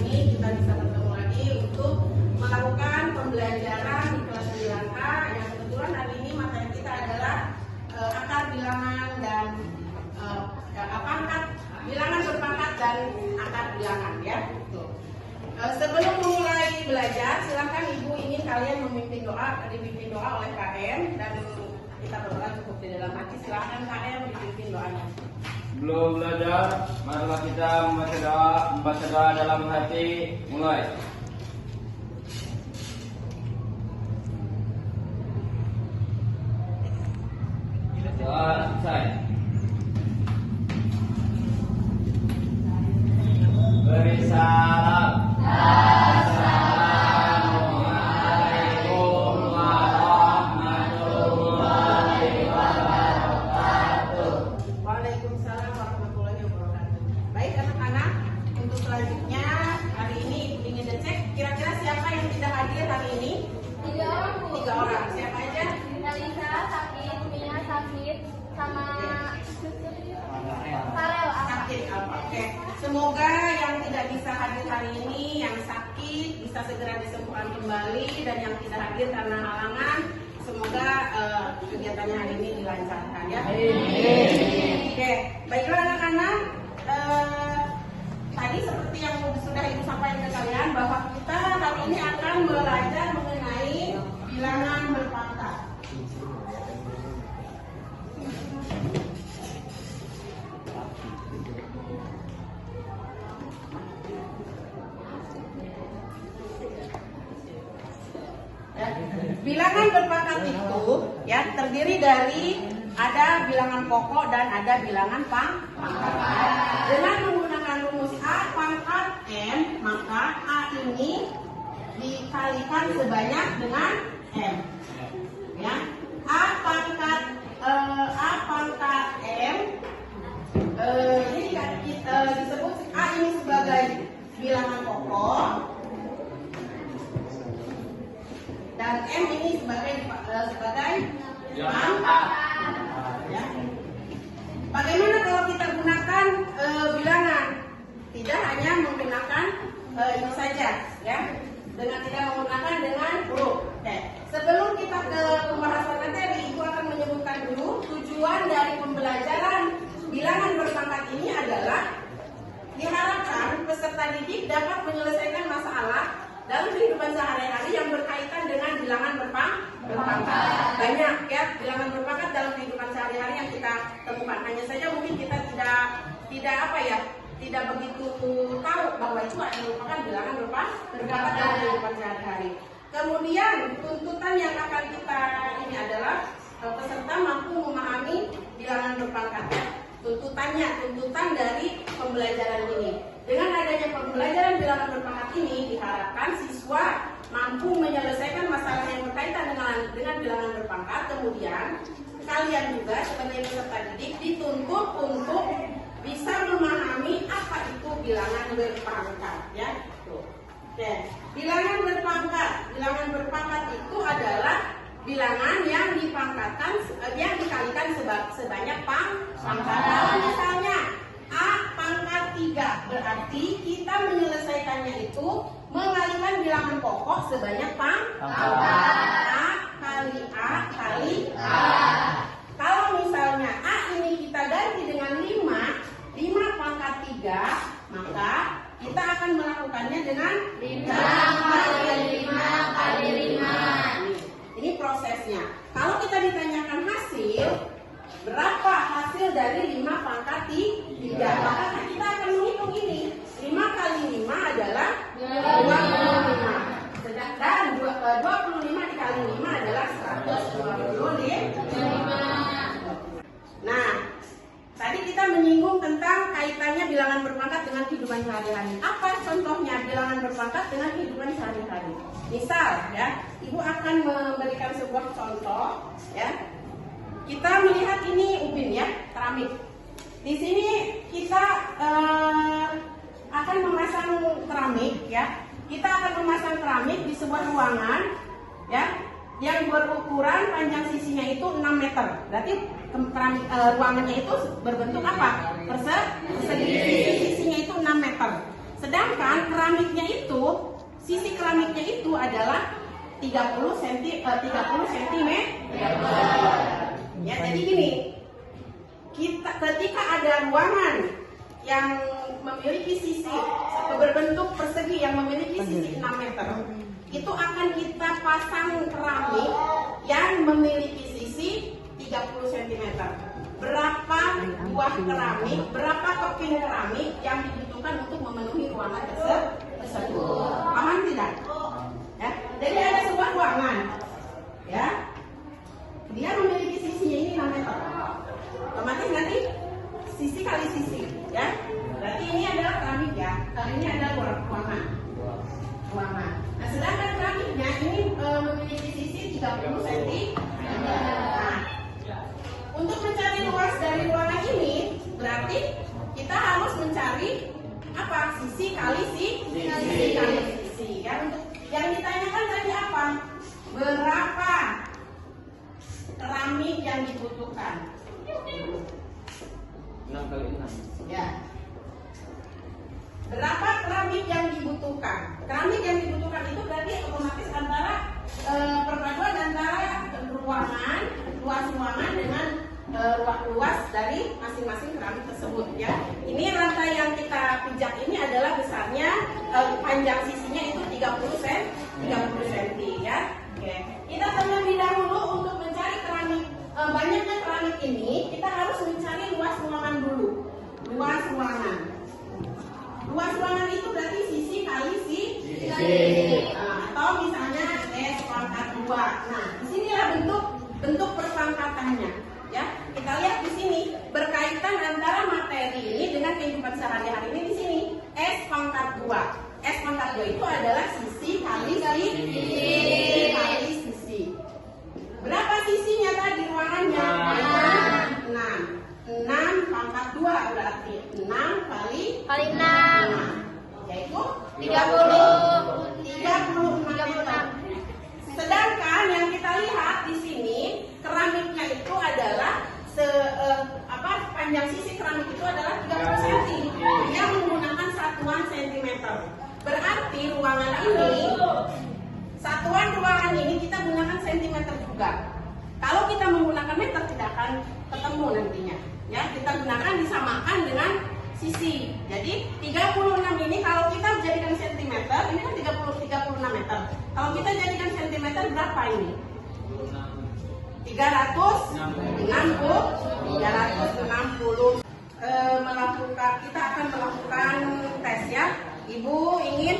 ini kita bisa bertemu lagi untuk melakukan pembelajaran di kelas 9A yang kebetulan hari ini materi kita adalah akar bilangan dan bilangan berpangkat dan akar bilangan ya. Sebelum memulai belajar, silakan Ibu ingin kalian dipimpin doa oleh KM, dan kita berdoa cukup di dalam hati. Silakan KM dipimpin doanya. Sebelum belajar, marilah kita membaca doa dalam hati. Mulai. Doa selesai. Beri salam. Assalamualaikum warahmatullahi wabarakatuh. Waalaikumsalam warahmatullahi wabarakatuh. Baik anak-anak, untuk selanjutnya hari ini Ibu ingin cek kira-kira siapa yang tidak hadir hari ini? 3 orang, Bu. 3 orang. Siapa aja? Nalisa sakit, Mia sakit, sama Farel Sakit. Oke. Semoga yang tidak bisa hadir hari ini, yang sakit bisa segera disembuhkan kembali, dan yang tidak hadir karena halangan, semoga kegiatannya hari ini dilancarkan ya. Oke, baiklah anak-anak. Tadi seperti yang sudah Ibu sampaikan ke kalian bahwa kita hari ini akan belajar mengenai bilangan berpangkat. Bilangan berpangkat itu ya terdiri dari ada bilangan pokok dan ada bilangan pangkat. Dengan menggunakan rumus A pangkat M, maka A ini dikalikan sebanyak dengan M. Ya, A pangkat M ini disebut A ini sebagai bilangan pokok, dan M ini sebagai pangkat. Ya. Bagaimana kalau kita gunakan bilangan? Tidak hanya menggunakan itu saja, ya. Dengan tidak menggunakan dengan huruf. Oke. Sebelum kita ke pembahasan materi, Ibu akan menyebutkan dulu tujuan dari pembelajaran bilangan berpangkat ini adalah diharapkan peserta didik dapat menyelesaikan masalah dalam kehidupan sehari-hari yang berkaitan dengan bilangan berpangkat. Banyak ya bilangan berpangkat dalam kehidupan sehari-hari yang kita temukan. Hanya saja mungkin kita tidak begitu tahu bahwa itu merupakan bilangan berpangkat dalam kehidupan sehari-hari. Kemudian tuntutan yang akan kita ini adalah peserta mampu memahami bilangan berpangkat. Tuntutan dari pembelajaran ini. Dengan adanya pembelajaran bilangan berpangkat ini, diharapkan siswa mampu menyelesaikan masalah yang berkaitan dengan bilangan berpangkat. Kemudian kalian juga sebagai peserta didik dituntut untuk bisa memahami apa itu bilangan berpangkat, ya. Oke. Bilangan berpangkat itu adalah bilangan yang dikalikan sebanyak pangkat. Misalnya A pangkat 3, berarti kita menyelesaikannya itu mengalikan bilangan pokok sebanyak pangkat. A kali A kali A. Kalau misalnya A ini kita ganti dengan 5 pangkat 3, maka kita akan melakukannya dengan 5 kali 5 kali 5. Ini prosesnya. Kalau kita ditanyakan hasil, berapa hasil dari 5 pangkat 3? Maka kita akan menghitung ini. 5 kali 5 adalah 25. Sedangkan 25 dikali 5 adalah 125. Nah, tadi kita menyinggung tentang kaitannya bilangan berpangkat dengan kehidupan sehari-hari. Apa contohnya bilangan berpangkat dengan kehidupan sehari-hari? Misal, ya, Ibu akan memberikan sebuah contoh, ya. Kita melihat ini ubin, ya, keramik. Di sini kita akan memasang keramik, ya. Kita akan memasang keramik di sebuah ruangan, ya, yang berukuran panjang sisinya itu 6 meter. Berarti ruangannya itu berbentuk apa? Persegi. Sisinya itu 6 meter. Sedangkan keramiknya itu, sisi keramiknya itu adalah 30 cm. Ya, jadi gini. Ketika ada ruangan yang memiliki sisi berbentuk persegi yang memiliki sisi 6 meter, itu akan kita pasang keramik yang memiliki sisi 30 cm. Berapa buah keramik, berapa keping keramik yang dibutuhkan untuk memenuhi ruangan tersebut? Paham tidak? Ya, jadi ada sebuah ruangan, ya, dia memiliki sisinya ini 6 meter. Otomatis nanti sisi kali sisi, ya. Berarti ini adalah keramik ya. Kalau ini adalah ruangan. Nah, sedangkan keramiknya ini memiliki sisi 30 cm. Nah, untuk mencari luas dari ruangan ini, berarti kita harus mencari apa? Sisi kali sisi kali sisi. Ya, untuk yang ditanyakan tadi apa? Berapa keramik yang dibutuhkan? 6 kali 6. Ya. Berapa keramik yang dibutuhkan? Keramik yang dibutuhkan itu berarti otomatis antara perpaduan antara ruangan, luas ruangan dengan luas dari masing-masing keramik tersebut ya. Ini rantai yang kita pijak ini adalah besarnya panjang sisinya itu 30 cm ya. Oke. Kita terlebih dahulu untuk mencari keramik banyaknya keramik ini, kita harus mencari luas ruangan dulu. Luas ruangan. Luas ruangan itu berarti sisi kali sisi. Atau misalnya S pangkat 2. Nah, disinilah bentuk perpangkatannya. Ya, kita lihat di sini berkaitan antara materi ini dengan kehidupan sehari-hari ini di sini. S pangkat 2. S pangkat 2 itu adalah sisi kali sisi. Berapa sisinya tadi ruangannya? 6 pangkat 2 berarti 6 kali 6. Yaitu 36. meter. Sedangkan yang kita lihat di sini keramiknya itu adalah panjang sisi keramik itu adalah 30 cm yang menggunakan satuan cm. Berarti ruangan ini satuan ruangan ini kita gunakan cm juga. Kalau kita menggunakan meter tidak akan ketemu nantinya. Ya, kita gunakan disamakan dengan sisi. Jadi 36 ini kalau kita jadikan cm, ini kan 36 meter. Kalau kita jadikan cm berapa ini? 360. Kita akan melakukan tes ya. Ibu ingin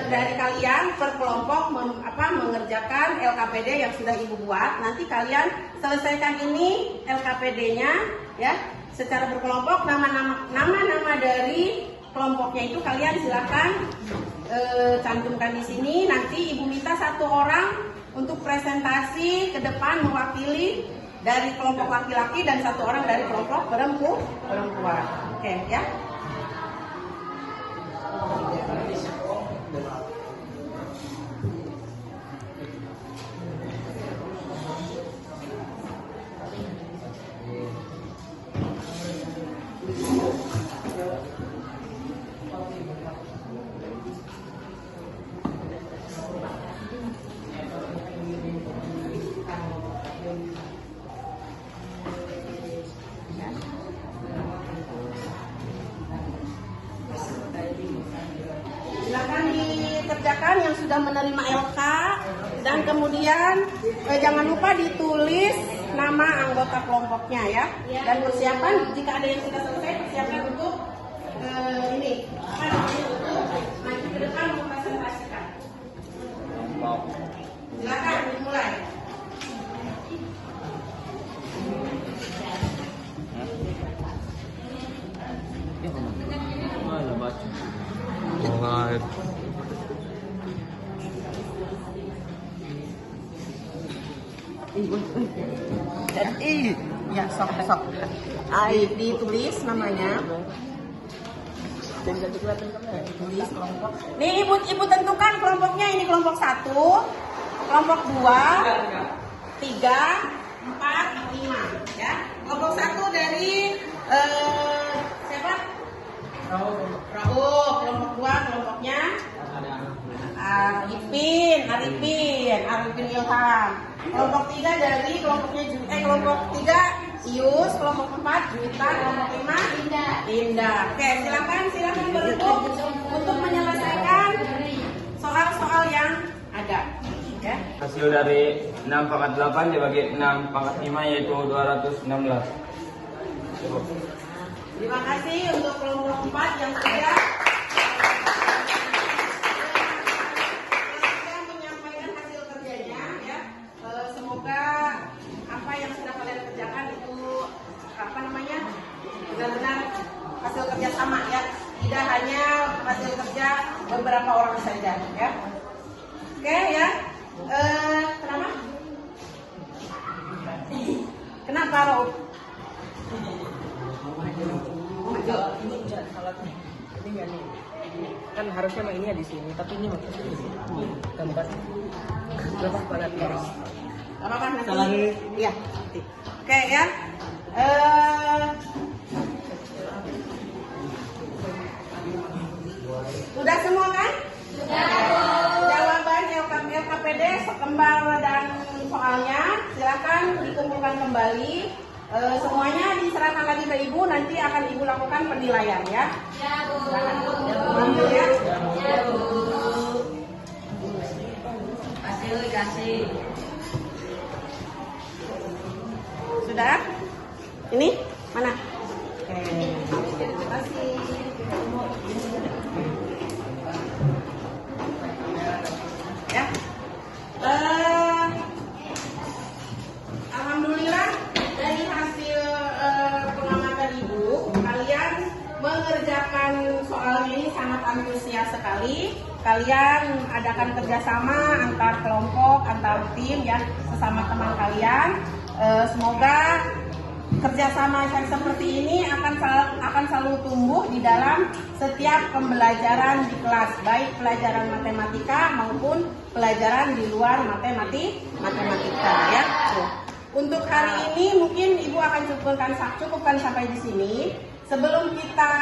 dari kalian per kelompok mengerjakan LKPD yang sudah ibu buat. Nanti kalian selesaikan ini LKPD-nya ya secara berkelompok. Nama-nama dari kelompoknya itu kalian silakan cantumkan di sini. Nanti ibu minta satu orang untuk presentasi ke depan mewakili dari kelompok laki-laki dan satu orang dari kelompok perempuan. Oke ya. Silakan dikerjakan yang sudah menerima LK dan kemudian jangan lupa ditulis nama anggota kelompoknya ya. Dan persiapan jika ada yang sudah selesai persiapan untuk ini maju ke depan mempresentasikan. Silakan dimulai. Alright. Jadi ya sok. Ditulis namanya. Tulis kelompok. Nih ibu tentukan kelompoknya. Ini kelompok 1, kelompok 2, 3, 4, 5 ya. Kelompok 1 dari siapa? Rauf. Kelompok 2 Arifin Ilham. Kelompok 3 dari kelompok 3 Ius, kelompok 4 Juwita, kelompok 5 Indah. Oke, silakan berebut untuk menyelesaikan soal-soal yang ada. Ya. Hasil dari 6 pangkat 8 dibagi 6 pangkat 5 yaitu 216. Cukup. Terima kasih untuk kelompok 4 yang sudah menyampaikan hasil kerjanya ya. Semoga apa yang sudah kalian kerjakan itu benar-benar hasil kerja sama ya. Tidak hanya hasil kerja beberapa orang saja ya. Oke ya. Kenapa? Kenapa, Rauf? Ini nggak nih, kan harusnya mah ini di sini, tapi ini maksudnya di sini. Gambar berapa banget garis? Gak apa-apa nanti. Salah. Iya. Nanti. Oke ya. Udah semua kan? Jawaban LKPD sekembar dan soalnya silakan dikumpulkan kembali. Semuanya diserahkan lagi ke ibu, nanti akan ibu lakukan penilaian ya. Silakan. Ambil ya. Hasil dikasih. Sudah? Ini mana? Oke. Terima kasih. Ya. Alhamdulillah dari hasil pengamatan ibu, kalian mengerjakan soal ini sangat antusias sekali. Kalian adakan kerjasama antar kelompok, antar tim ya, sesama teman kalian. Semoga kerjasama yang seperti ini akan selalu tumbuh di dalam setiap pembelajaran di kelas, baik pelajaran matematika maupun pelajaran di luar matematika ya. Untuk hari ini mungkin ibu akan cukupkan sampai di sini. Sebelum kita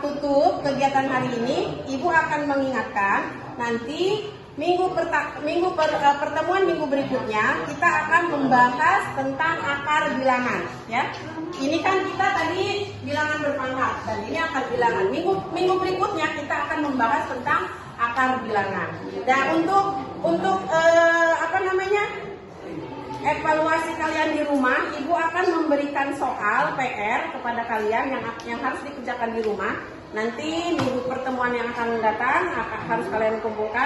tutup kegiatan hari ini, ibu akan mengingatkan nanti pertemuan minggu berikutnya kita akan membahas tentang akar bilangan ya. Ini kan kita tadi bilangan berpangkat dan ini akar bilangan. Minggu berikutnya kita akan membahas tentang akar bilangan. Dan untuk evaluasi kalian di rumah, ibu akan memberikan soal PR kepada kalian yang harus dikerjakan di rumah. Nanti minggu pertemuan yang akan datang harus kalian kumpulkan.